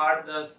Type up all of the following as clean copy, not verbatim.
8-10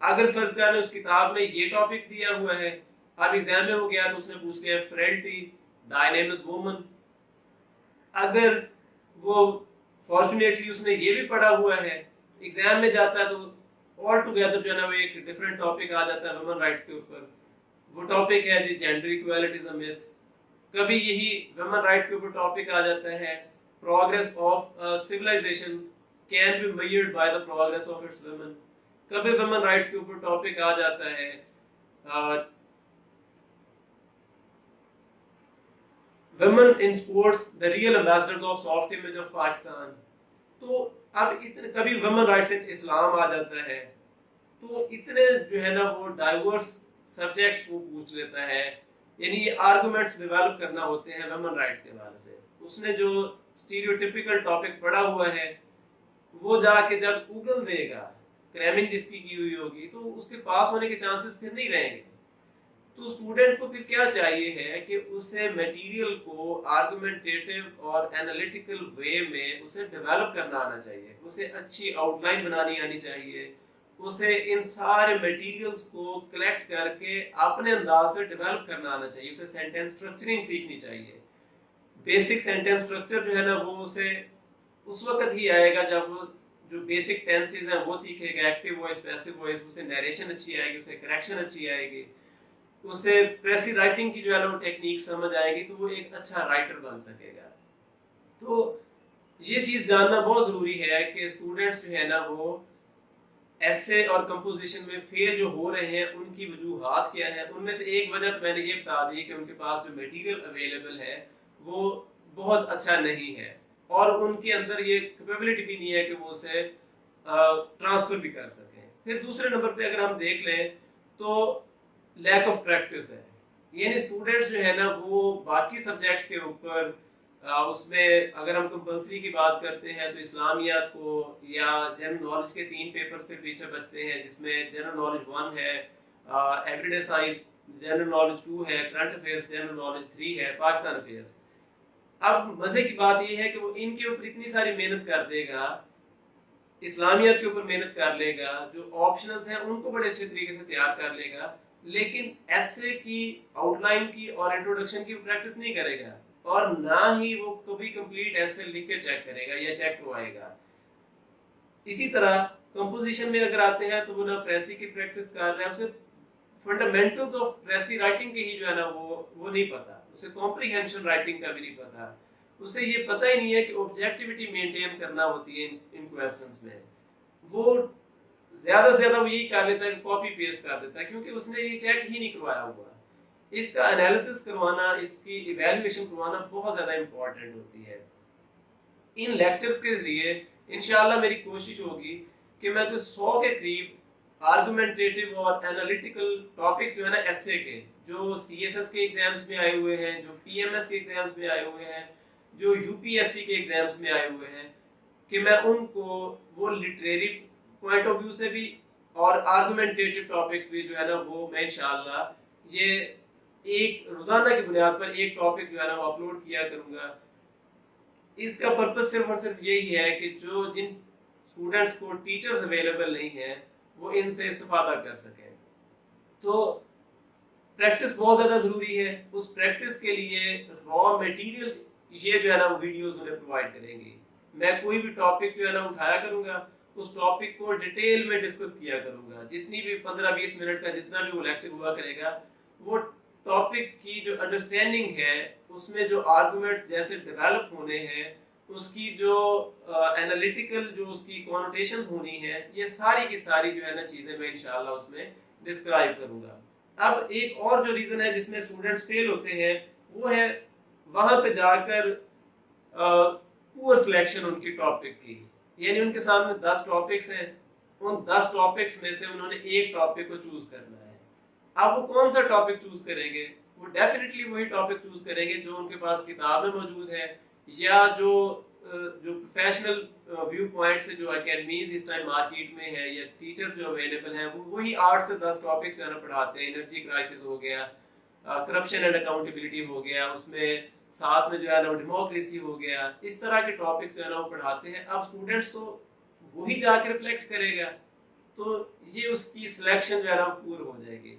اگر فرض کر لیں اس کتاب میں یہ ٹاپک دیا ہوا ہے، اب ایگزام میں وہ گیا تو اس نے پوچھ لیا فریلٹی thy name is woman. اگر وہ فارچونیٹلی اس نے یہ بھی پڑھا ہوا ہے، ایگزام میں جاتا ہے تو آل ٹوگیدر جو ہے نا وہ ایک ڈفرینٹ ٹاپک آ جاتا ہے ویمن رائٹس کے اوپر. وہ ٹاپک ہے جی جینڈر ایکویلٹی از اے myth. کبھی یہی ویمن رائٹس کے اوپر ٹاپک آ جاتا ہے progress of civilization can be measured by the progress of its women. کبھی ویمن رائٹس کے اوپر ٹاپک آ جاتا ہے women in sports the real ambassadors of soft image of Pakistan. تو اب اتنے کبھی ویمن رائٹس ان اسلام آ جاتا ہے. تو اتنے جو ہے نا وہ ڈائیورس سبجیکٹس کو پوچھ لیتا ہے، یعنی یہ آرگومنٹس ڈیولپ کرنا ہوتے ہیں ویمن رائٹس کے حوالے سے. اس نے جو اسٹیریوٹیپیکل ٹاپک پڑھا ہوا ہے وہ جا کے جب اگل دے گا، کریمنگ جس کی ہوئی ہوگی، تو اس کے پاس ہونے کے چانسز پھر نہیں رہیں گے. تو اسٹوڈنٹ کو پھر کیا چاہیے ہے کہ اسے میٹیریل کو آرگومنٹیٹو اور انالیٹیکل وے میں اسے ڈیولپ کرنا آنا چاہیے، اسے اچھی آؤٹ لائن بنانی آنی چاہیے، اسے ان سارے میٹیریلز کو کلیکٹ کر کے اپنے انداز سے ڈیولپ کرنا آنا چاہیے، اسے سینٹینس اسٹرکچرنگ سیکھنی چاہیے. بیسک سینٹینس اسٹرکچر جو ہے نا وہ اسے اس وقت ہی آئے گا جب وہ جو بیسک ٹینسز ہیں وہ سیکھے گا، ایکٹیو وائس پیسو وائس، اسے نیریشن اچھی آئے گی، اسے کریکشن اچھی آئے گی، اسے پریسی رائٹنگ کی جو ہے نا وہ ٹیکنیک سمجھ آئے گی، تو وہ ایک اچھا رائٹر بن سکے گا. تو یہ چیز جاننا بہت ضروری ہے کہ اسٹوڈنٹس جو ہے نا وہ ایسے اور کمپوزیشن میں فیل جو ہو رہے ہیں ان کی وجوہات کیا ہیں. ان میں سے ایک وجہ تو میں نے یہ بتا دی کہ ان کے پاس جو میٹیریل اویلیبل ہے وہ بہت اچھا نہیں ہے، اور ان کے اندر یہ کیپیبلٹی بھی نہیں ہے کہ وہ اسے ٹرانسفر بھی کر سکیں. پھر دوسرے نمبر پہ اگر ہم دیکھ لیں تو لیک آف پریکٹس ہے، یعنی اسٹوڈنٹس جو ہے نا وہ باقی سبجیکٹس کے اوپر اس میں اگر ہم کمپلسری کی بات کرتے ہیں تو اسلامیات کو یا جنرل نالج کے 3 پیپرز پہ پیچھے بچتے ہیں، جس میں جنرل نالج 1 ہے، every day science general knowledge 2 ہے، کرنٹ افیئرس جنرل نالج 3 ہے، پاکستان افیئرس. اب مزے کی بات یہ ہے کہ وہ ان کے اوپر اتنی ساری محنت کر دے گا، اسلامیات کے اوپر محنت کر لے گا، جو آپشنلز ہیں ان کو بڑے اچھے طریقے سے تیار کر لے گا، لیکن ایسے کی آؤٹ لائن کی اور انٹروڈکشن کی پریکٹس نہیں کرے گا، اور نہ ہی وہ کبھی کمپلیٹ ایسے لکھ کے چیک کرے گا یا چیک کروائے گا. اسی طرح کمپوزیشن میں اگر آتے ہیں تو وہ نہ پریسی کی پریکٹس کر رہے ہیں، اسے فنڈامنٹلز آف پریسی رائٹنگ کے ہی جو ہے نا وہ نہیں پتا، اسے کمپریہنشن رائٹنگ کا بھی نہیں پتا، اسے یہ پتہ ہی نہیں ہے کہ آبجیکٹیوٹی مینٹین کرنا ہوتی ہے ان کویسچنز میں. وہ زیادہ سے زیادہ وہ یہی کر لیتا ہے کہ کاپی پیسٹ کر دیتا ہے، کیونکہ اس نے یہ چیک ہی نہیں کروایا ہوا. اس کا انالیسس کروانا، اس کی ایویلویشن کروانا بہت زیادہ امپورٹنٹ ہوتی ہے. ان لیکچرز کے ذریعے انشاءاللہ میری کوشش ہوگی کہ میں کوئی 100 کے قریب آرگومنٹیٹو اور انالیٹیکل ٹاپکس جو ہے نا ایسے کے، جو سی ایس ایس کے ایگزامز میں آئے ہوئے ہیں، جو پی ایم ایس کے ایگزامز میں آئے ہوئے ہیں، جو یو پی ایس سی کے ایگزامز میں آئے ہوئے ہیں، کہ میں ان کو وہ لٹریری پوائنٹ آف ویو سے بھی اور آرگومنٹیٹو ٹاپکس بھی جو ہے نا وہ میں انشاءاللہ یہ ایک روزانہ کی بنیاد پر ایک ٹاپک جو ہے نا وہ اپلوڈ کیا کروں گا. اس کا پرپس صرف اور صرف یہی ہے کہ جن اسٹوڈنٹس کو ٹیچرز اویلیبل نہیں ہیں وہ ان سے استفادہ کر سکیں. تو پریکٹس بہت زیادہ ضروری ہے. اس پریکٹس کے لیے را میٹیریل یہ جو ہے نا وہ ویڈیوز انہیں پرووائڈ کریں گی. میں کوئی بھی ٹاپک جو ہے نا اٹھایا کروں گا، اس ٹاپک کو ڈیٹیل میں ڈسکس کیا کروں گا، جتنی بھی 15-20 منٹ کا جتنا بھی وہ لیکچر ہوا کرے گا، وہ ٹاپک کی جو انڈرسٹینڈنگ ہے، اس میں جو آرگومنٹس جیسے ڈیولپ ہونے ہیں، اس کی جو انالیٹیکل جو اس کی کونوٹیشنز ہونی ہیں، یہ ساری کی ساری جو ہے نا چیزیں میں انشاءاللہ اس میں ڈسکرائب کروں گا. اب ایک اور جو ریزن ہے جس میں اسٹوڈنٹس فیل ہوتے ہیں وہ ہے وہاں پہ جا کر پور سلیکشن ان کی ٹاپک کی. یعنی ان کے سامنے 10 ٹاپکس ہیں، ان 10 ٹاپکس میں سے انہوں نے ایک ٹاپک کو چوز کرنا ہے. اب وہ کون سا ٹاپک چوز کریں گے؟ وہ ڈیفینیٹلی وہی ٹاپک چوز کریں گے جو ان کے پاس کتاب میں موجود ہے، یا جو پروفیشنل ویو پوائنٹ سے جو اکیڈمیز اس ٹائم مارکیٹ میں ہے یا ٹیچرز جو اویلیبل ہیں وہ وہی 8 سے 10 ٹاپکس جو ہے نا پڑھاتے ہیں. انرجی کرائسس ہو گیا، کرپشن اینڈ اکاؤنٹیبلٹی ہو گیا، اس میں ساتھ میں جو ہے نا وہ ڈیموکریسی ہو گیا، اس طرح کے ٹاپکس جو ہے نا وہ پڑھاتے ہیں. اب اسٹوڈنٹس تو وہی جا کے ریفلیکٹ کرے گا تو یہ اس کی سلیکشن جو ہے نا پور ہو جائے گی.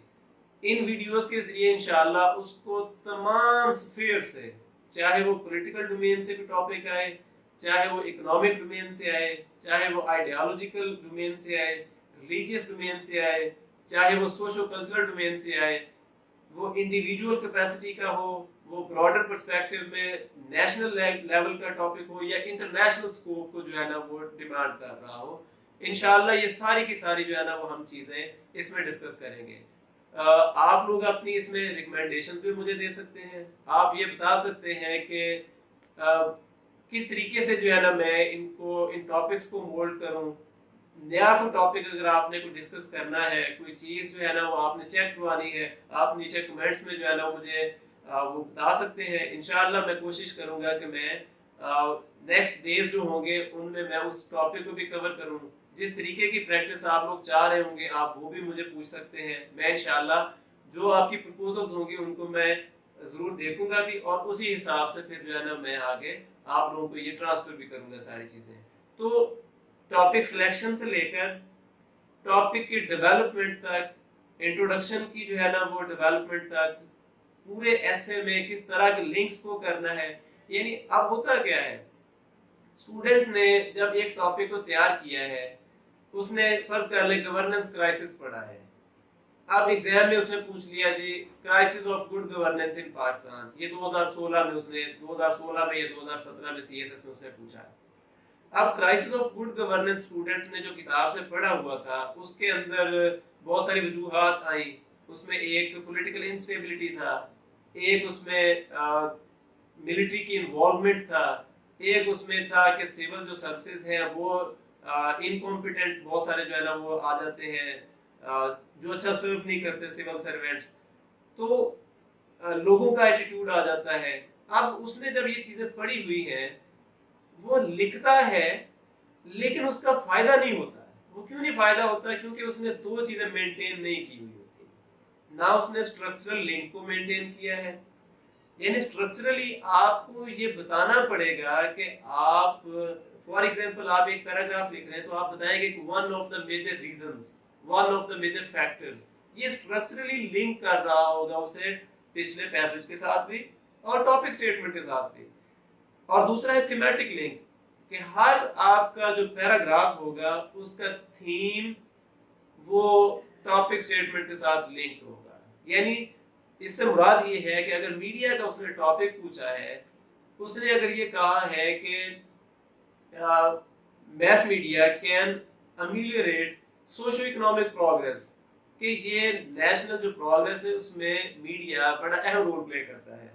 ان ویڈیوز کے ذریعے انشاءاللہ اس کو تمام سفیر سے، چاہے وہ پولیٹیکل ڈومین سے کوئی ٹاپک آئے، چاہے وہ اکنامک ڈومین سے آئے، چاہے وہ آئیڈیالوجیکل ڈومین سے آئے، ریلیجیس ڈومین سے آئے، چاہے وہ سوشو کلچرل ڈومین سے آئے، وہ انڈیویجول کیپیسٹی کا ہو، وہ براڈر پرسپیکٹو میں نیشنل لیول کا ٹاپک ہو، یا انٹرنیشنل سکوپ کو جو ہے نا وہ ڈیمانڈ کر رہا ہو، انشاءاللہ یہ ساری کی ساری جو ہے نا وہ ہم چیزیں اس میں ڈسکس کریں گے. آپ لوگ اپنی اس میں ریکمنڈیشنز بھی مجھے دے سکتے ہیں. آپ یہ بتا سکتے ہیں کہ کس طریقے سے جو ہے نا میں ان ٹاپکس کو مولڈ کروں. نیا کوئی ٹاپک اگر آپ نے کوئی ڈسکس کرنا ہے، کوئی چیز جو ہے نا وہ آپ نے چیک کروانی ہے، آپ نیچے کمنٹس میں جو ہے نا مجھے وہ بتا سکتے ہیں. انشاءاللہ میں کوشش کروں گا کہ میں نیکسٹ ڈیز جو ہوں گے ان میں اس ٹاپک کو بھی کور کروں. جس طریقے کی پریکٹس آپ لوگ چاہ رہے ہوں گے آپ وہ بھی مجھے پوچھ سکتے ہیں. میں انشاءاللہ جو آپ کی پرپوزلز ہوں گی ان کو میں ضرور دیکھوں گا بھی، اور اسی حساب سے پھر جو ہے نا میں آگے آپ لوگوں کو یہ ٹرانسفر بھی کروں گا ساری چیزیں. تو ٹاپک سلیکشن سے لے کر ٹاپک کی ڈیولپمنٹ تک، انٹروڈکشن کی جو ہے نا وہ ڈیولپمنٹ تک، پورے ایسے میں کس طرح کے لنکس کو کرنا ہے. یعنی اب ہوتا کیا ہے، اسٹوڈنٹ نے جب ایک ٹاپک کو تیار کیا ہے، اس نے فرض کر لیں گورننس کرائسس پڑھا ہے. اب ایگزام میں اس نے پوچھ لیا جی کرائسس آف گڈ گورننس ان پاکستان، یہ 2016 میں اس نے 2016 میں یا 2017 میں سی ایس ایس میں اس نے پوچھا ہے. اب crisis of good governance student نے جو کتاب سے پڑھا ہوا تھا اس کے اندر بہت ساری وجوہات آئیں. اس میں ایک پولیٹیکل انسٹیبلٹی تھا، ایک اس میں ملٹری کی انوالومنٹ تھا، ایک اس میں تھا کہ سول جو سروسز ہیں وہ انکمپیٹنٹ بہت سارے جو ہے نا وہ آ جاتے ہیں، جو اچھا سرو نہیں کرتے سول سروینٹس. تو لوگوں کا ایٹیٹیوڈ آ جاتا ہے. اب اس نے جب یہ چیزیں پڑھی ہوئی ہیں، وہ لکھتا ہے لیکن اس کا فائدہ نہیں ہوتا. وہ کیوں نہیں فائدہ ہوتا؟ کیونکہ اس نے دو چیزیں مینٹین نہیں کی ہوئی ہوتی. نہ اس نے اسٹرکچرل لنک کو مینٹین کیا ہے، یعنی اسٹرکچرلی آپ کو یہ بتانا پڑے گا کہ آپ فار ایگزامپل آپ ایک پیراگراف لکھ رہے ہیں تو آپ بتائیں گے کہ one of the major reasons, one of the major factors. یہ اسٹرکچرلی لنک کر رہا ہوگا اسے پچھلے پیسج کے ساتھ بھی اور ٹاپک اسٹیٹمنٹ کے ساتھ بھی. اور دوسرا ہے تھیمیٹک لنک، کہ ہر آپ کا جو پیراگراف ہوگا اس کا تھیم وہ ٹاپک اسٹیٹمنٹ کے ساتھ لنک ہوگا. یعنی اس سے مراد یہ ہے کہ اگر میڈیا کا اس نے ٹاپک پوچھا ہے، اس نے اگر یہ کہا ہے کہ mass media can ameliorate socio economic progress, کہ یہ نیشنل جو پروگریس ہے اس میں میڈیا بڑا اہم رول پلے کرتا ہے.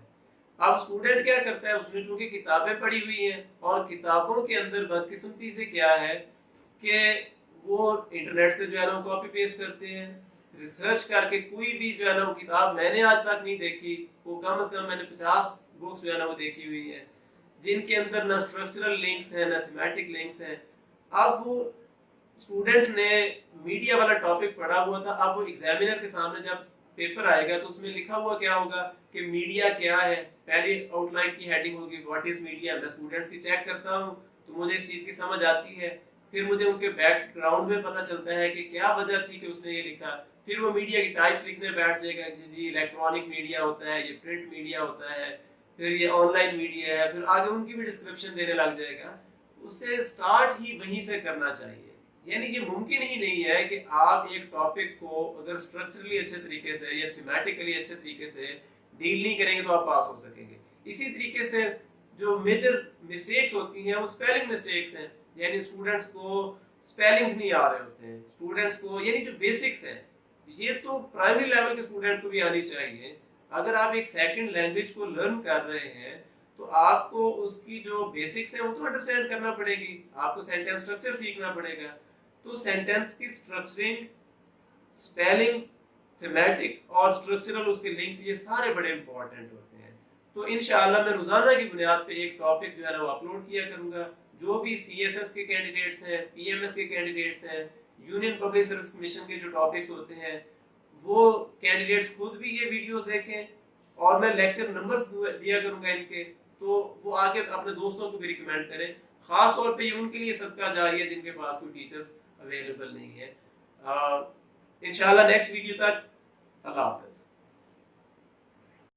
اب اسٹوڈنٹ کیا کرتا ہے، اس نے چونکہ کتابیں پڑھی ہوئی ہیں، اور کتابوں کے اندر بدقسمتی سے کیا ہے کہ وہ انٹرنیٹ سے جو ہے نا کاپی پیسٹ کرتے ہیں. ریسرچ کر کے کوئی بھی جو ہے نا وہ کتاب میں نے آج تک نہیں دیکھی، وہ کم از کم میں نے 50 بکس جو ہے نا وہ دیکھی ہوئی ہیں جن کے اندر نہ اسٹرکچرل لنکس ہیں نہ تھیمیٹک لنکس ہیں. اب وہ اسٹوڈنٹ نے میڈیا والا ٹاپک پڑھا ہوا تھا، اب وہ ایگزامینر کے سامنے جب پیپر آئے گا تو اس میں لکھا ہوا کیا ہوگا کہ میڈیا کیا ہے. پہلی آؤٹ لائن کی ہیڈنگ ہوگی واٹ از میڈیا. میں اسٹوڈنٹس کی چیک کرتا ہوں تو مجھے اس چیز کی سمجھ آتی ہے، پھر مجھے ان کے بیک گراؤنڈ میں پتہ چلتا ہے کہ کیا وجہ تھی کہ اس نے یہ لکھا. پھر وہ میڈیا کی ٹائپس لکھنے بیٹھ جائے گا کہ جی الیکٹرانک میڈیا ہوتا ہے، یہ پرنٹ میڈیا ہوتا ہے، پھر یہ آن لائن میڈیا ہے، پھر آگے ان کی بھی ڈسکرپشن دینے لگ جائے گا. اسے سٹارٹ ہی وہیں سے کرنا چاہیے. یعنی یہ ممکن ہی نہیں ہے کہ آپ ایک ٹاپک کو اگر اسٹرکچرلی اچھے طریقے سے یا تھیمیٹیکلی اچھے طریقے سے ڈیل نہیں کریں گے تو آپ پاس ہو سکیں گے. اسی طریقے سے جو میجر مسٹیکس ہوتی ہیں وہ اسپیلنگ مسٹیکس ہیں. یعنی اسٹوڈنٹس کو اسپیلنگز نہیں آ رہے ہوتے ہیں، اسٹوڈنٹس کو یعنی جو بیسکس ہیں یہ تو پرائمری لیول کے اسٹوڈنٹ کو بھی آنی چاہیے. اگر آپ ایک سیکنڈ لینگویج کو لرن کر رہے ہیں تو آپ کو اس کی جو بیسکس ہیں وہ تو انڈرسٹینڈ کرنا پڑے گی. آپ کو سینٹینس اسٹرکچر سیکھنا پڑے گا. تو سینٹینس کی اسٹرکچرنگ، اسپیلنگ، تھیمیٹک اور اسٹرکچرل اس کے لنکس، یہ سارے بڑے امپورٹنٹ ہوتے ہیں. تو انشاءاللہ میں روزانہ کی بنیاد پہ ایک ٹاپک جو ہے نا وہ اپلوڈ کیا کروں گا. جو بھی سی ایس ایس کے کینڈیڈیٹس ہیں، پی ایم ایس کے کینڈیڈیٹس ہیں، یونین پبلک سروس کمیشن کے جو ٹاپکس ہوتے ہیں وہ کینڈیڈیٹس خود بھی یہ ویڈیوز دیکھیں، اور میں لیکچر نمبرز دیا کروں گا ان کے، تو وہ آگے اپنے دوستوں کو بھی ریکمینڈ کریں. خاص طور پہ یہ ان کے لیے صدقہ جاری ہے جن کے پاس کوئی ٹیچرز اویلیبل نہیں ہے. انشاءاللہ نیکسٹ ویڈیو تک اللہ حافظ.